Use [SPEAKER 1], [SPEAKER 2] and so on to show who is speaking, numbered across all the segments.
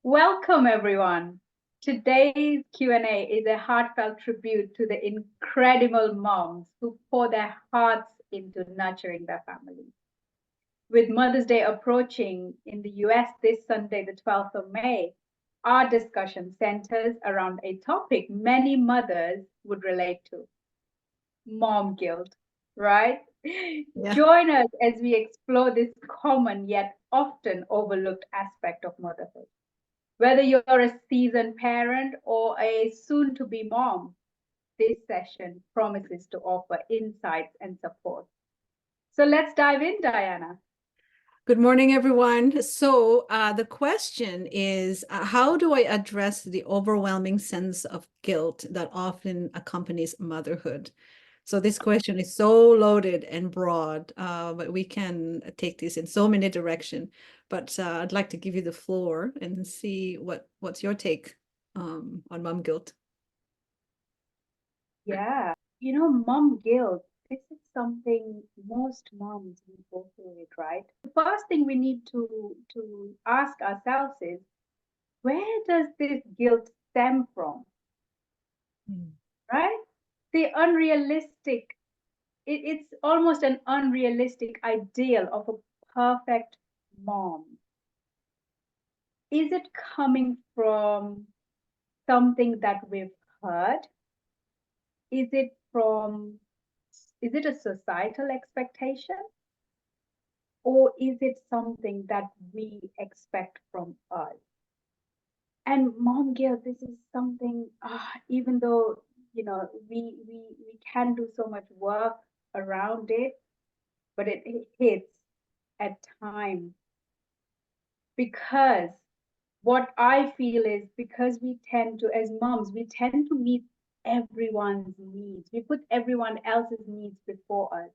[SPEAKER 1] Welcome, everyone. Today's Q&A is a heartfelt tribute to the incredible moms who pour their hearts into nurturing their families. With Mother's Day approaching in the US this Sunday, the 12th of May, our discussion centers around a topic many mothers would relate to: mom guilt, right?
[SPEAKER 2] Yeah.
[SPEAKER 1] Join us as we explore this common yet often overlooked aspect of motherhood. Whether you're a seasoned parent or a soon to be mom, this session promises to offer insights and support. So let's dive in, Diana.
[SPEAKER 2] Good morning, everyone. So, the question is, how do I address the overwhelming sense of guilt that often accompanies motherhood? So, this question is so loaded and broad, but we can take this in so many directions. But I'd like to give you the floor and see what's your take on mom guilt.
[SPEAKER 1] Yeah, mom guilt, this is something most moms will go through it, right? The first thing we need to ask ourselves is, where does this guilt stem from,
[SPEAKER 2] Mm.
[SPEAKER 1] right? The unrealistic, it's almost an unrealistic ideal of a perfect mom. Is it coming from something that we've heard? Is it from, is it a societal expectation? Or is it something that we expect from us? And mom guilt, this is something, even though, we can do so much work around it, but it hits at times because what I feel is, because we tend to, as moms, we tend to meet everyone's needs. We put everyone else's needs before us.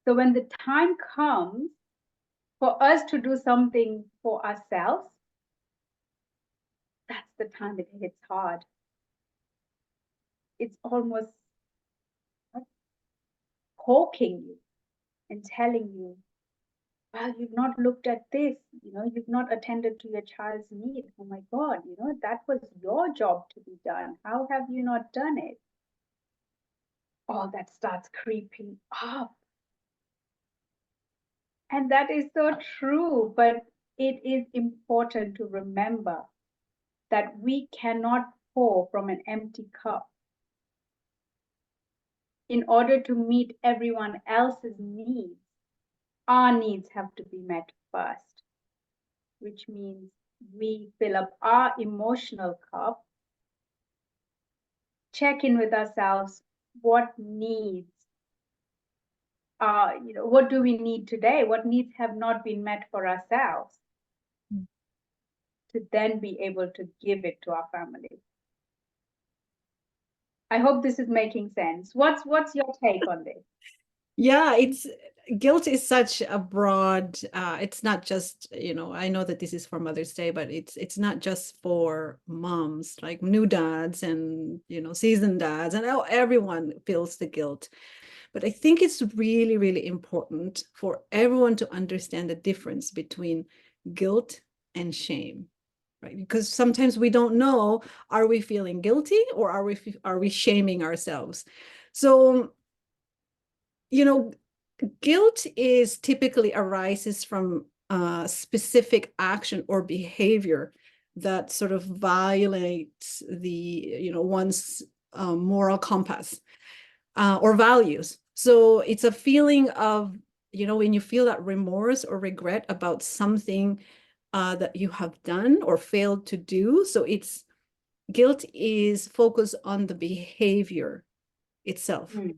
[SPEAKER 1] So when the time comes for us to do something for ourselves, that's the time it hits hard. It's almost poking you and telling you, well, you've not looked at this, you've not attended to your child's need. Oh my God, that was your job to be done. How have you not done it? All that starts creeping up. And that is so true, but it is important to remember that we cannot pour from an empty cup. In order to meet everyone else's needs, our needs have to be met first, which means we fill up our emotional cup, check in with ourselves, what needs what do we need today? What needs have not been met for ourselves, to then be able to give it to our family. I hope this is making sense. What's your take on this?
[SPEAKER 2] Yeah, it's guilt is such a broad, it's not just, I know that this is for Mother's Day, but it's not just for moms, like new dads and, seasoned dads, and everyone feels the guilt. But I think it's really, really important for everyone to understand the difference between guilt and shame, right? Because sometimes we don't know, are we feeling guilty or are we shaming ourselves? So, guilt is typically arises from specific action or behavior that sort of violates the, one's moral compass or values. So it's a feeling of, when you feel that remorse or regret about something that you have done or failed to do. So guilt is focused on the behavior itself.
[SPEAKER 1] Mm.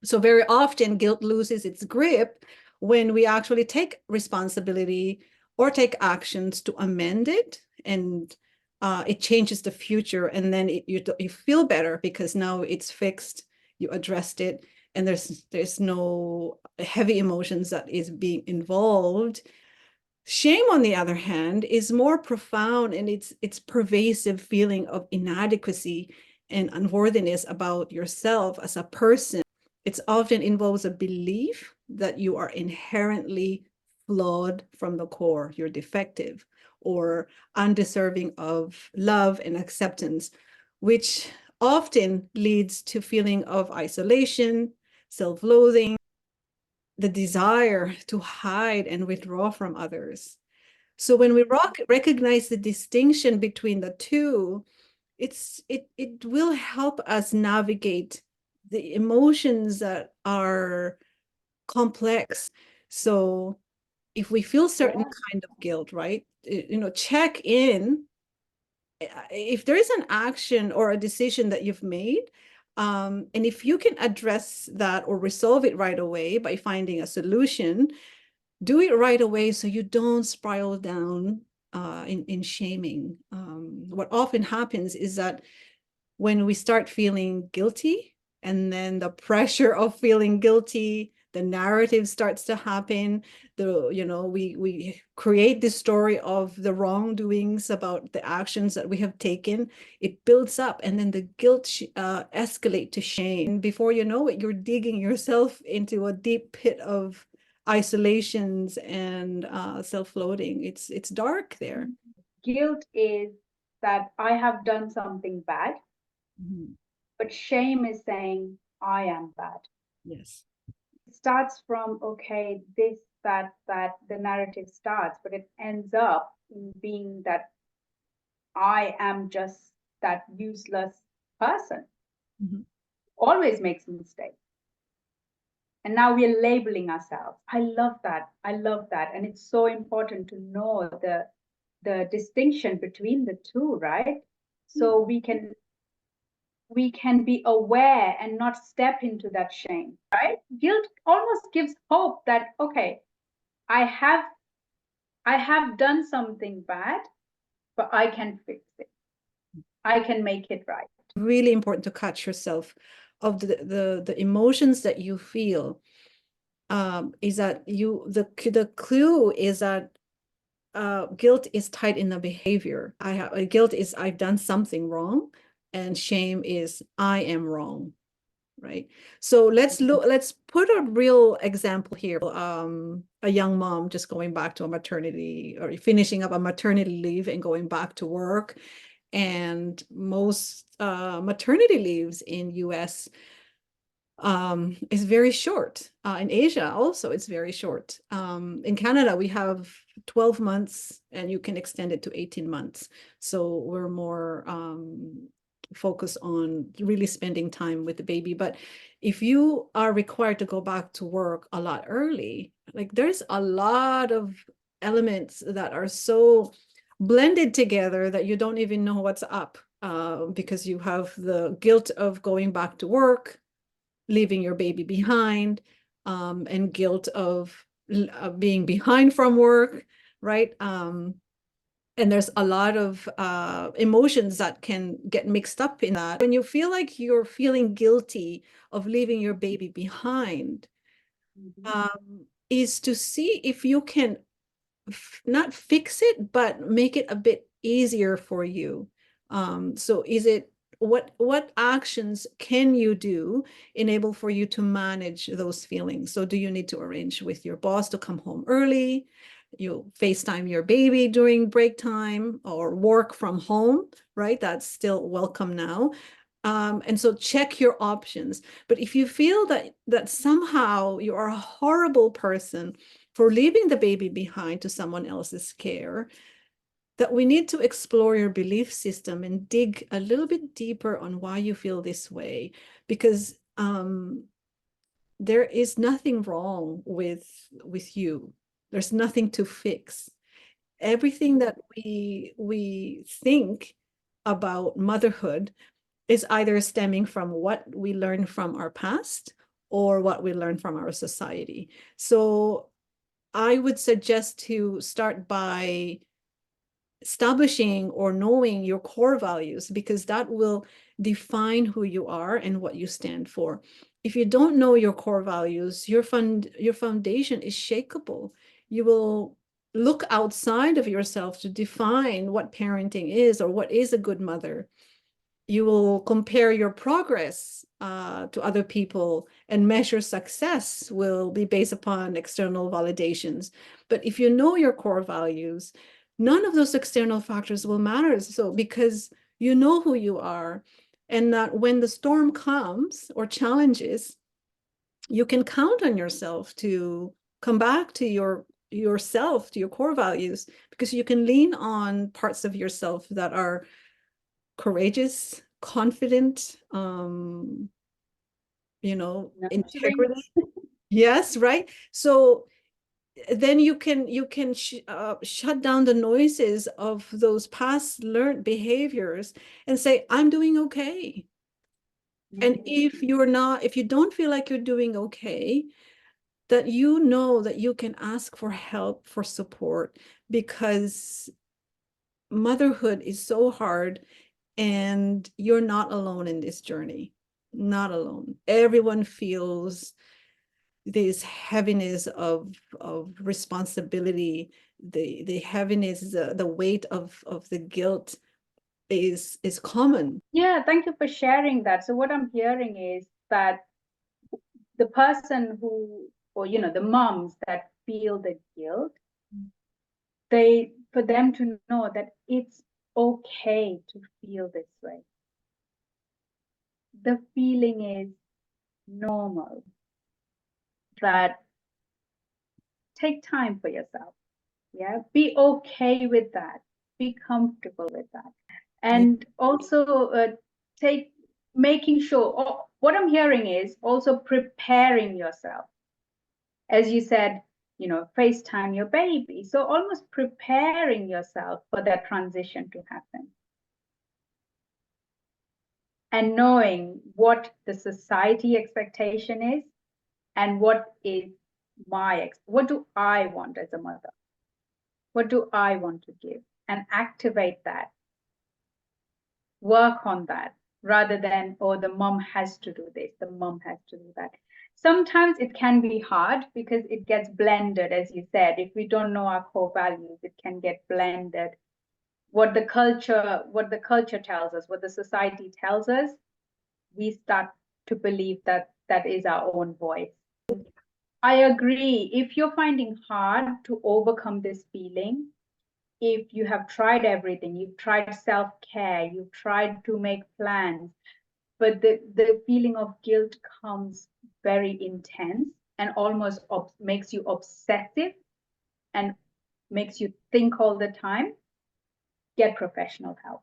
[SPEAKER 2] So very often guilt loses its grip when we actually take responsibility or take actions to amend it, and it changes the future, and then you feel better because now it's fixed, you addressed it, and there's no heavy emotions that is being involved. Shame, on the other hand, is more profound, and it's pervasive feeling of inadequacy and unworthiness about yourself as a person. It often involves a belief that you are inherently flawed from the core, you're defective or undeserving of love and acceptance, which often leads to feeling of isolation, self-loathing, the desire to hide and withdraw from others. So when we recognize the distinction between the two, it will help us navigate the emotions that are complex. So if we feel certain kind of guilt, right? Check in if there is an action or a decision that you've made, and if you can address that or resolve it right away by finding a solution, do it right away so you don't spiral down in shaming. What often happens is that when we start feeling guilty, and then the pressure of feeling guilty, the narrative starts to happen. We create this story of the wrongdoings about the actions that we have taken. It builds up, and then the guilt escalate to shame. And before you know it, you're digging yourself into a deep pit of isolations and self-loathing. It's dark there.
[SPEAKER 1] Guilt is that I have done something bad, but shame is saying I am bad.
[SPEAKER 2] Yes.
[SPEAKER 1] It starts from, okay, this, that, the narrative starts, but it ends up in being that I am just that useless person. Always makes mistakes. And now we are labeling ourselves. I love that. I love that. And it's so important to know the distinction between the two, right? So we can be aware and not step into that shame, right? Guilt almost gives hope that, okay, I have done something bad, but I can fix it. I can make it right.
[SPEAKER 2] Really important to catch yourself of the emotions that you feel. Is that the clue is that guilt is tied in the behavior. Guilt is I've done something wrong, and shame is I am wrong, right? So let's put a real example here. A young mom just going back to a maternity or finishing up a maternity leave and going back to work. And most maternity leaves in US is very short. In Asia also, it's very short. In Canada, we have 12 months and you can extend it to 18 months. So we're more focused on really spending time with the baby. But if you are required to go back to work a lot early, like there's a lot of elements that are so blended together that you don't even know what's up, because you have the guilt of going back to work, leaving your baby behind, and guilt of being behind from work, right? And there's a lot of emotions that can get mixed up in that. When you feel like you're feeling guilty of leaving your baby behind, is to see if you can not fix it, but make it a bit easier for you. So is it what actions can you do enable for you to manage those feelings? So do you need to arrange with your boss to come home early? You FaceTime your baby during break time or work from home, right? That's still welcome now. And so check your options. But if you feel that somehow you are a horrible person for leaving the baby behind to someone else's care, that we need to explore your belief system and dig a little bit deeper on why you feel this way, because there is nothing wrong with you. There's nothing to fix. Everything that we think about motherhood is either stemming from what we learned from our past or what we learned from our society. So I would suggest to start by establishing or knowing your core values, because that will define who you are and what you stand for. If you don't know your core values, your foundation is shakable. You will look outside of yourself to define what parenting is or what is a good mother. You will compare your progress to other people, and measure success will be based upon external validations. But if you know your core values, none of those external factors will matter. So because you know who you are, and that when the storm comes or challenges, you can count on yourself to come back to yourself, to your core values, because you can lean on parts of yourself that are courageous, confident,
[SPEAKER 1] Nurturing.
[SPEAKER 2] integrity. Yes, right. So then you can shut down the noises of those past learned behaviors and say, I'm doing okay. And if you don't feel like you're doing okay, that you know that you can ask for help, for support, because motherhood is so hard and you're not alone in this journey. Not alone. Everyone feels this heaviness of responsibility, the heaviness, the weight of the guilt is common.
[SPEAKER 1] Yeah, thank you for sharing that. So what I'm hearing is that the person who, or the moms that feel the guilt, for them to know that it's okay to feel this way. The feeling is normal. That take time for yourself. Yeah, be okay with that. Be comfortable with that,
[SPEAKER 2] Yeah.
[SPEAKER 1] and also take making sure. Oh, what I'm hearing is also preparing yourself, as you said. FaceTime your baby. So almost preparing yourself for that transition to happen, and knowing what the society expectation is and what is what do I want as a mother, what do I want to give, and activate that, work on that, rather than, oh, the mom has to do this, the mom has to do that. Sometimes it can be hard because it gets blended, as you said. If we don't know our core values, it can get blended. What the culture tells us, what the society tells us, we start to believe that that is our own voice. I agree. If you're finding hard to overcome this feeling, if you have tried everything, you've tried self-care, you've tried to make plans, but the feeling of guilt comes very intense and almost makes you obsessive and makes you think all the time, get professional help.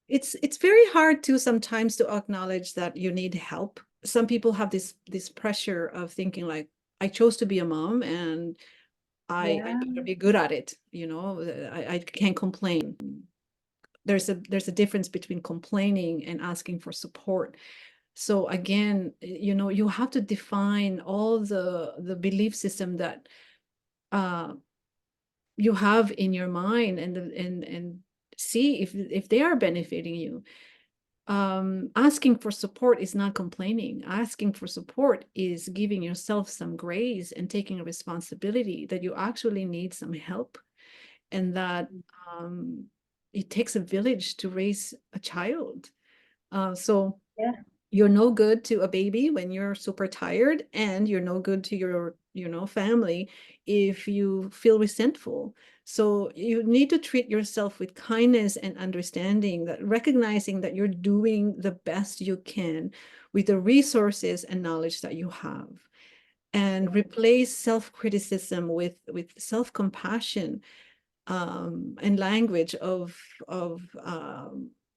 [SPEAKER 2] It's very hard to sometimes to acknowledge that you need help. Some people have this pressure of thinking like, I chose to be a mom and I
[SPEAKER 1] Yeah.
[SPEAKER 2] better be good at it. I can't complain. There's a difference between complaining and asking for support. So again, you have to define all the belief system that you have in your mind, and see if they are benefiting you. Asking for support is not complaining. Asking for support is giving yourself some grace and taking a responsibility that you actually need some help, and that um, it takes a village to raise a child. So
[SPEAKER 1] Yeah.
[SPEAKER 2] you're no good to a baby when you're super tired, and you're no good to your family if you feel resentful. So you need to treat yourself with kindness and understanding, that recognizing that you're doing the best you can with the resources and knowledge that you have, and replace self-criticism with self-compassion, and language of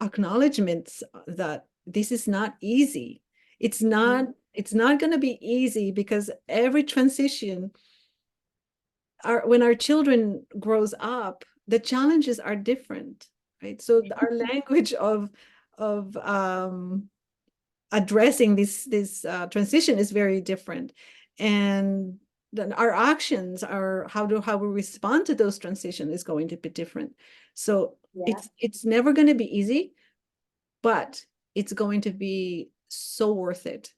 [SPEAKER 2] acknowledgments that this is not easy. It's not going to be easy, because every transition, when our children grows up, the challenges are different, right? So our language of addressing this transition is very different, and then our actions are how we respond to those transitions is going to be different. So
[SPEAKER 1] Yeah.
[SPEAKER 2] it's never going to be easy, but it's going to be so worth it,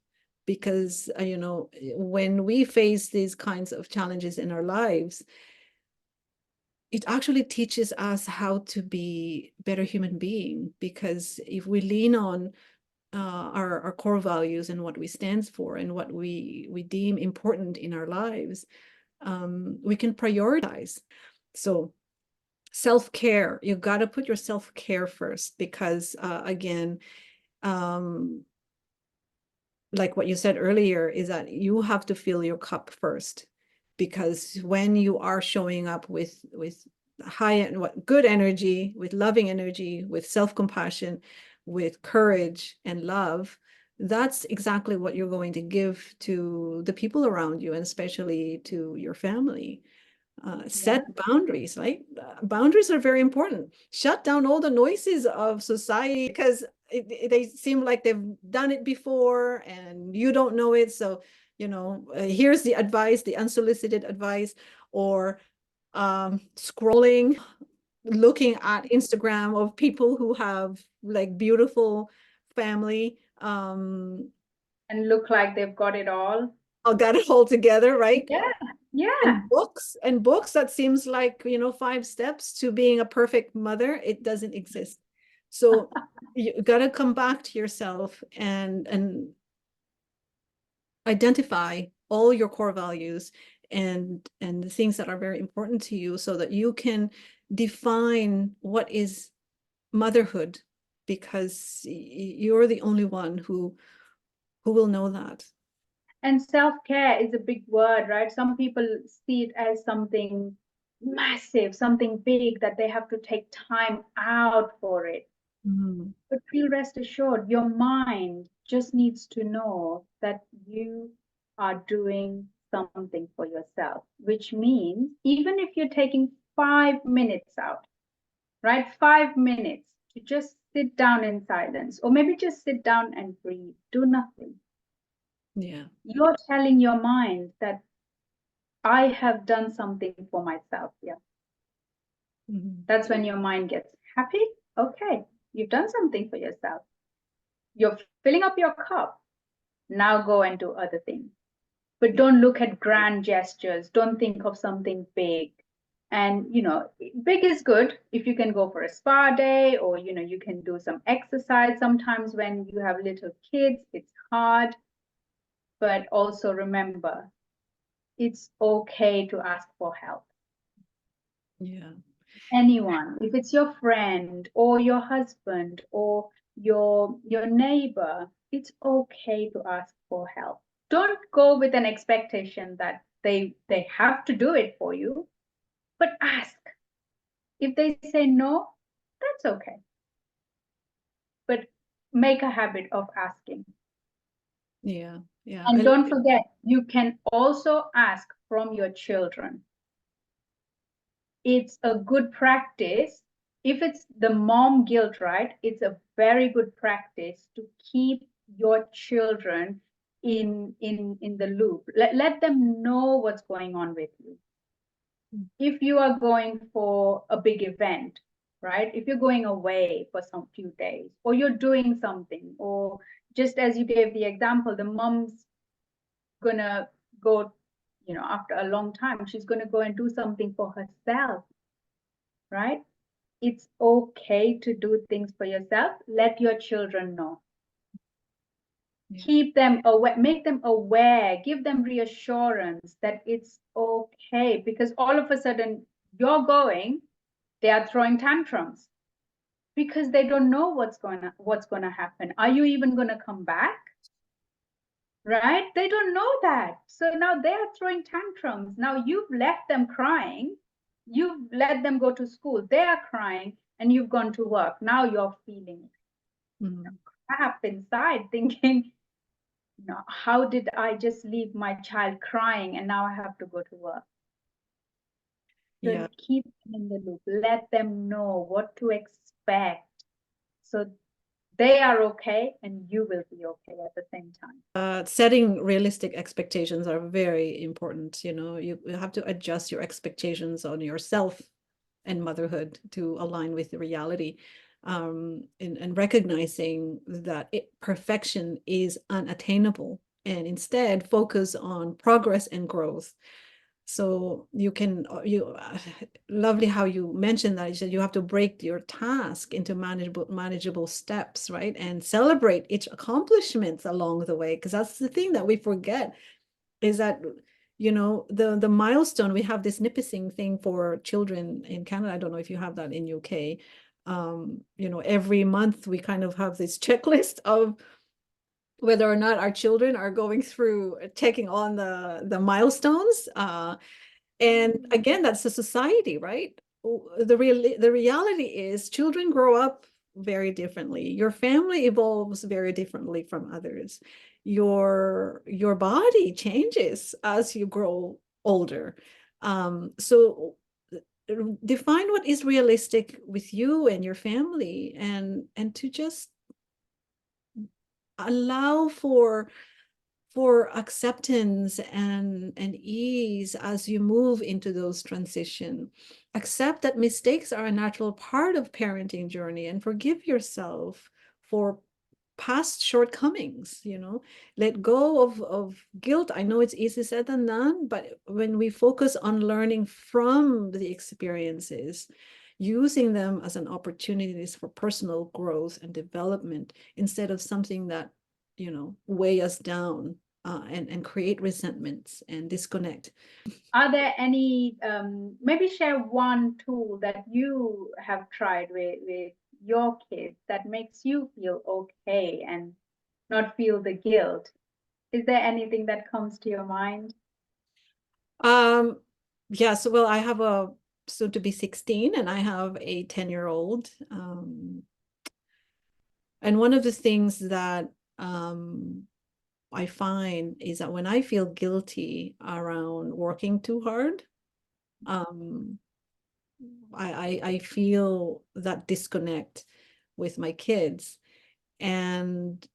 [SPEAKER 2] because when we face these kinds of challenges in our lives, it actually teaches us how to be better human being, because if we lean on our core values and what we stand for and what we deem important in our lives, we can prioritize. So self-care, you got to put your self-care first, because again, like what you said earlier, is that you have to fill your cup first, because when you are showing up with good energy, with loving energy, with self-compassion, with courage and love, that's exactly what you're going to give to the people around you, and especially to your family. Set boundaries, right? Boundaries are very important. Shut down all the noises of society, because they seem like they've done it before and you don't know it. So, here's the advice, the unsolicited advice, or scrolling, looking at Instagram of people who have like beautiful family,
[SPEAKER 1] And look like they've got it all.
[SPEAKER 2] got it all together, right?
[SPEAKER 1] Yeah, yeah.
[SPEAKER 2] And books that seems like 5 steps to being a perfect mother, it doesn't exist. So you got to come back to yourself and identify all your core values and the things that are very important to you, so that you can define what is motherhood, because you're the only one who will know that.
[SPEAKER 1] And self-care is a big word, right? Some people see it as something massive, something big that they have to take time out for it.
[SPEAKER 2] Mm.
[SPEAKER 1] But feel rest assured, your mind just needs to know that you are doing something for yourself, which means even if you're taking 5 minutes out, right? 5 minutes to just sit down in silence, or maybe just sit down and breathe, do nothing.
[SPEAKER 2] Yeah.
[SPEAKER 1] You're telling your mind that I have done something for myself. Yeah.
[SPEAKER 2] Mm-hmm.
[SPEAKER 1] That's when your mind gets happy. Okay, you've done something for yourself. You're filling up your cup. Now go and do other things. But don't look at grand gestures. Don't think of something big. And, big is good if you can go for a spa day, or, you can do some exercise. Sometimes when you have little kids, it's hard. But also remember, it's okay to ask for help.
[SPEAKER 2] Yeah.
[SPEAKER 1] Anyone, if it's your friend or your husband or your neighbor, it's okay to ask for help. Don't go with an expectation that they have to do it for you, but ask. If they say no, that's okay, but make a habit of asking.
[SPEAKER 2] Yeah. Yeah.
[SPEAKER 1] And don't forget, you can also ask from your children. It's a good practice. If it's the mom guilt, right? It's a very good practice to keep your children in the loop. Let them know what's going on with you. If you are going for a big event, right? If you're going away for some few days, or you're doing something, or just as you gave the example, the mom's gonna go, after a long time, she's gonna go and do something for herself, right? It's okay to do things for yourself. Let your children know.
[SPEAKER 2] Yeah.
[SPEAKER 1] Keep them aware, make them aware, give them reassurance that it's okay, because all of a sudden you're going, they are throwing tantrums because they don't know what's going to happen. Are you even going to come back? Right? They don't know that. So now they are throwing tantrums. Now you've left them crying. You've let them go to school. They are crying and you've gone to work. Now you're feeling crap inside, thinking, how did I just leave my child crying and now I have to go to work? So
[SPEAKER 2] Yeah.
[SPEAKER 1] keep them in the loop. Let them know what to expect. So they are okay and you will be okay at the same time.
[SPEAKER 2] Setting realistic expectations are very important. You have to adjust your expectations on yourself and motherhood to align with the reality, and recognizing that perfection is unattainable, and instead focus on progress and growth. So lovely how you mentioned that. You said you have to break your task into manageable steps, right? And celebrate each accomplishments along the way, because that's the thing that we forget, is that you know, the milestone, we have this nipissing thing for children in Canada. I don't know if you have that in UK. You know, every month we kind of have this checklist of whether or not our children are going through taking on the milestones. And again, that's the society, right? The reality is children grow up very differently. Your family evolves very differently from others. Your body changes as you grow older. So define what is realistic with you and your family, and to just allow for acceptance and ease as you move into those transition. Accept that mistakes are a natural part of parenting journey, and forgive yourself for past shortcomings. You know, let go of guilt. I know it's easier said than done, but when we focus on learning from the experiences, using them as an opportunities for personal growth and development instead of something that, you know, weigh us down, and create resentments and disconnect.
[SPEAKER 1] Are there any, maybe share one tool that you have tried with your kids that makes you feel okay and not feel the guilt? Is there anything that comes to your mind?
[SPEAKER 2] Um, yeah, so well, I have a soon to be 16 and I have a 10-year-old. And one of the things that I find is that when I feel guilty around working too hard, um, I feel that disconnect with my kids. And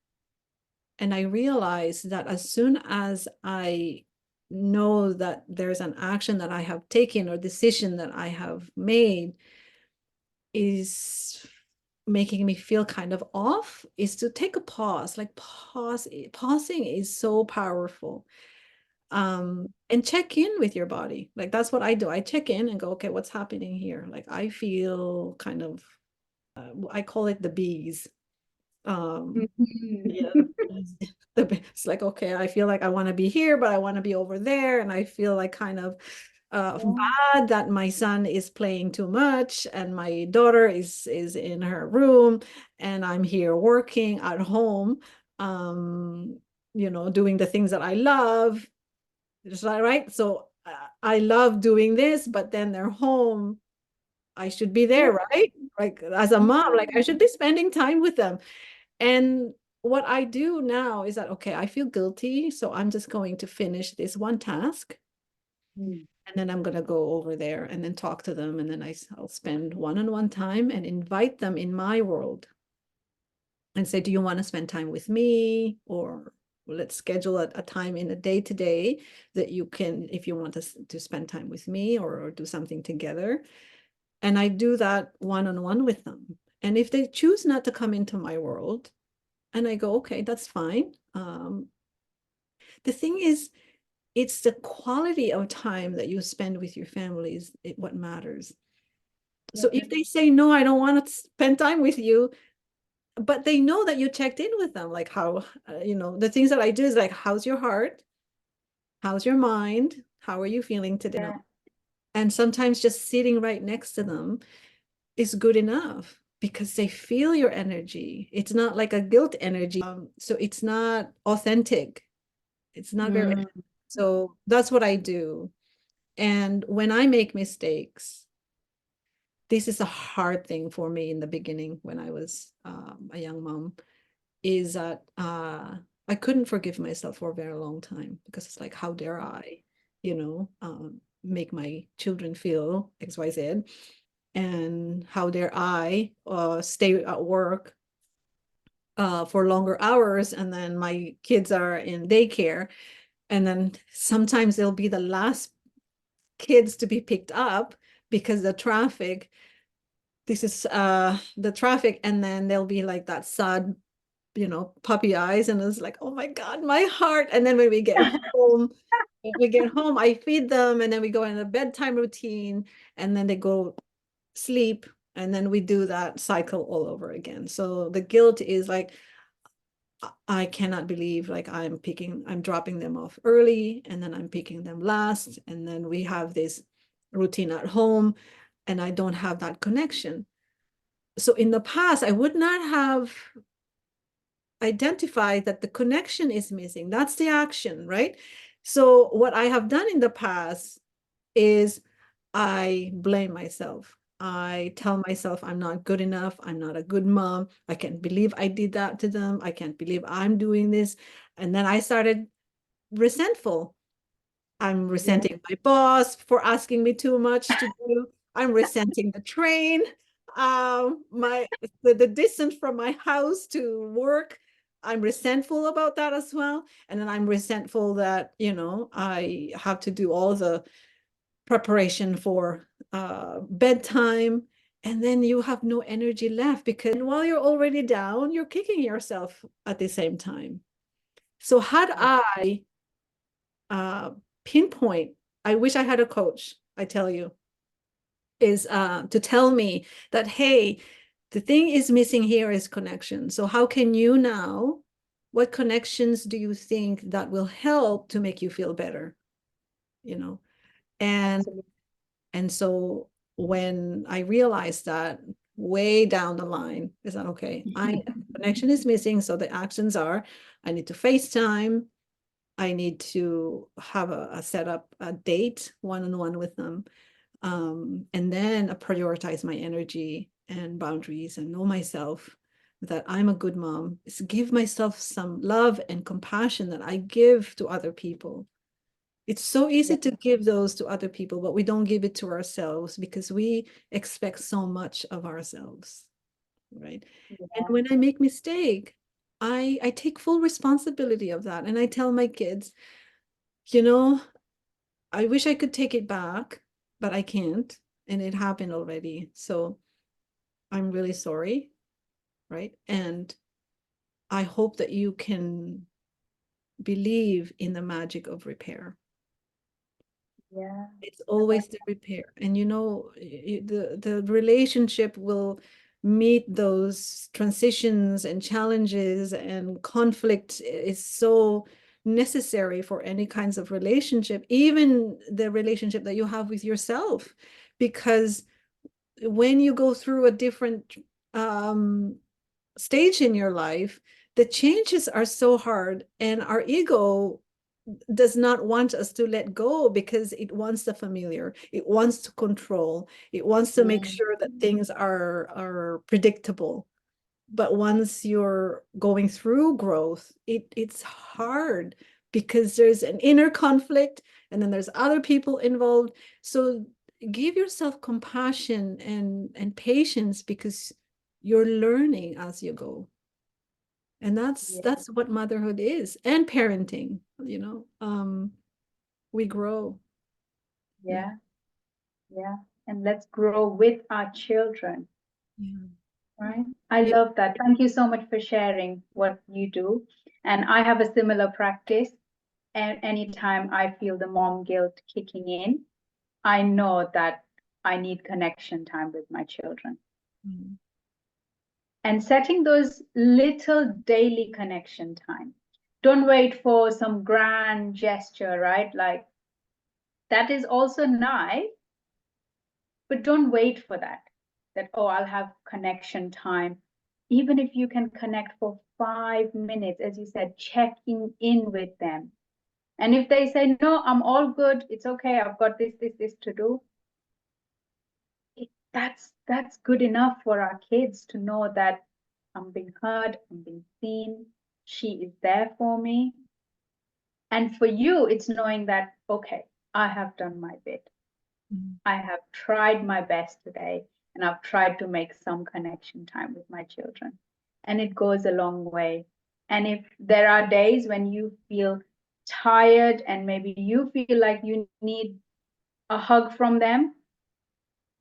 [SPEAKER 2] I realize that as soon as I know that there's an action that I have taken or decision that I have made is making me feel kind of off, is to take a pause. Like pausing is so powerful. And check in with your body. Like that's what I do. I check in and go, okay, what's happening here? Like I feel kind of, I call it the bees.
[SPEAKER 1] Mhm.
[SPEAKER 2] Yeah, it's like, okay, I feel like I want to be here, but I want to be over there. And I feel like kind of
[SPEAKER 1] Yeah.
[SPEAKER 2] bad that my son is playing too much and my daughter is in her room and I'm here working at home, um, you know, doing the things that I love. Is that right? So I love doing this, but then they're home. I should be
[SPEAKER 1] Yeah.
[SPEAKER 2] there, right? Like as a mom, like I should be spending time with them. And what I do now is that, okay, I feel guilty. So I'm just going to finish this one task.
[SPEAKER 1] Mm.
[SPEAKER 2] And then I'm going to go over there and then talk to them. And then I'll spend one-on-one time and invite them in my world and say, do you want to spend time with me? Or let's schedule a time in a day to day that you can, if you want to spend time with me or do something together. And I do that one-on-one with them. And if they choose not to come into my world, and I go, okay, that's fine. The thing is, it's the quality of time that you spend with your families, what matters.
[SPEAKER 1] Yeah.
[SPEAKER 2] So if they say, no, I don't want to spend time with you, but they know that you checked in with them, like how, you know, the things that I do is like, how's your heart? How's your mind? How are you feeling today? You know?
[SPEAKER 1] Yeah.
[SPEAKER 2] And sometimes just sitting right next to them is good enough because they feel your energy. It's not like a guilt energy. So it's not authentic. It's not very,
[SPEAKER 1] Mm.
[SPEAKER 2] so that's what I do. And when I make mistakes, this is a hard thing for me in the beginning when I was a young mom, is that I couldn't forgive myself for a very long time because it's like, how dare I, you know, make my children feel XYZ? And how dare I stay at work for longer hours and then my kids are in daycare and then sometimes they'll be the last kids to be picked up because the traffic, this is the traffic, and then they'll be like that sad, you know, puppy eyes, and it's like, oh my god, my heart. And then when we get home, I feed them and then we go in a bedtime routine and then they go sleep, and then we do that cycle all over again. So the guilt is like, I cannot believe like I'm dropping them off early and then I'm picking them last. And then we have this routine at home and I don't have that connection. So in the past, I would not have identified that the connection is missing. That's the action, right? So what I have done in the past is I blame myself. I tell myself I'm not good enough. I'm not a good mom. I can't believe I did that to them. I can't believe I'm doing this. And then I started resentful. I'm
[SPEAKER 1] Yeah.
[SPEAKER 2] resenting my boss for asking me too much to do. I'm resenting the train. My the distance from my house to work. I'm resentful about that as well. And then I'm resentful that, I have to do all the preparation for bedtime. And then you have no energy left because while you're already down, you're kicking yourself at the same time. So had I uh, pinpoint, I wish I had a coach, I tell you, is to tell me that, hey, the thing is missing here is connection. So how can you now, what connections do you think that will help to make you feel better? You know, and
[SPEAKER 1] Absolutely.
[SPEAKER 2] and so when I realized that way down the line, is that okay? Connection is missing. So the actions are, I need to FaceTime. I need to have a set up a date one-on-one with them. And then prioritize my energy and boundaries and know myself that I'm a good mom. Is give myself some love and compassion that I give to other people. It's so easy
[SPEAKER 1] Yeah.
[SPEAKER 2] to give those to other people, but we don't give it to ourselves because we expect so much of ourselves, right? And
[SPEAKER 1] Yeah.
[SPEAKER 2] when I make mistake, I take full responsibility of that. And I tell my kids, you know, I wish I could take it back, but I can't. And it happened already. So I'm really sorry, right? And I hope that you can believe in the magic of repair.
[SPEAKER 1] Yeah.
[SPEAKER 2] It's always the repair. And the relationship will meet those transitions and challenges, and conflict is so necessary for any kinds of relationship, even the relationship that you have with yourself, because when you go through a different stage in your life, the changes are so hard, and our ego does not want us to let go because it wants the familiar. It wants to control. It wants to make
[SPEAKER 1] Mm.
[SPEAKER 2] sure that things are predictable. But once you're going through growth, it's hard because there's an inner conflict and then there's other people involved. So give yourself compassion and patience because you're learning as you go. And that's
[SPEAKER 1] Yeah.
[SPEAKER 2] that's what motherhood is, and parenting, we grow. Yeah.
[SPEAKER 1] Yeah. Yeah. And let's grow with our children,
[SPEAKER 2] Yeah.
[SPEAKER 1] right? I
[SPEAKER 2] You,
[SPEAKER 1] love that. Thank you so much for sharing what you do. And I have a similar practice. And anytime I feel the mom guilt kicking in, I know that I need connection time with my children.
[SPEAKER 2] mm,
[SPEAKER 1] And setting those little daily connection time. Don't wait for some grand gesture, right? Like that is also nice, but don't wait for that. That, oh, I'll have connection time. Even if you can connect for 5 minutes, as you said, checking in with them. And if they say, no, I'm all good, it's okay, I've got this to do, that's good enough for our kids to know that I'm being heard, I'm being seen, she is there for me. And for you, it's knowing that, okay, I have done my bit.
[SPEAKER 2] mm,
[SPEAKER 1] I have tried my best today, and I've tried to make some connection time with my children. And it goes a long way. And if there are days when you feel tired and maybe you feel like you need a hug from them,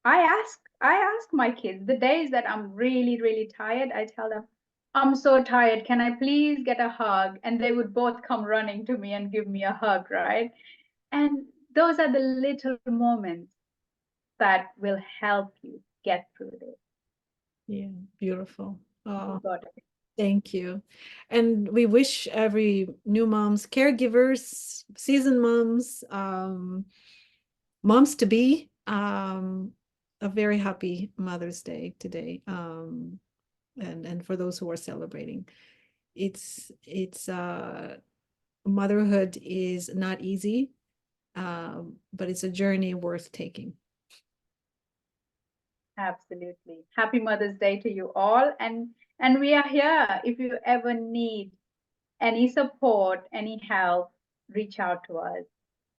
[SPEAKER 1] I ask my kids the days that I'm really, really tired, I tell them, I'm so tired. Can I please get a hug? And they would both come running to me and give me a hug, right? And those are the little moments that will help you get through this.
[SPEAKER 2] yeah, beautiful.
[SPEAKER 1] You
[SPEAKER 2] Oh,
[SPEAKER 1] got it.
[SPEAKER 2] Thank you. And we wish every new moms, caregivers, seasoned moms, moms to be, a very happy Mother's Day today. And for those who are celebrating, it's motherhood is not easy, but it's a journey worth taking.
[SPEAKER 1] Absolutely. Happy Mother's Day to you all. And we are here. If you ever need any support, any help, reach out to us.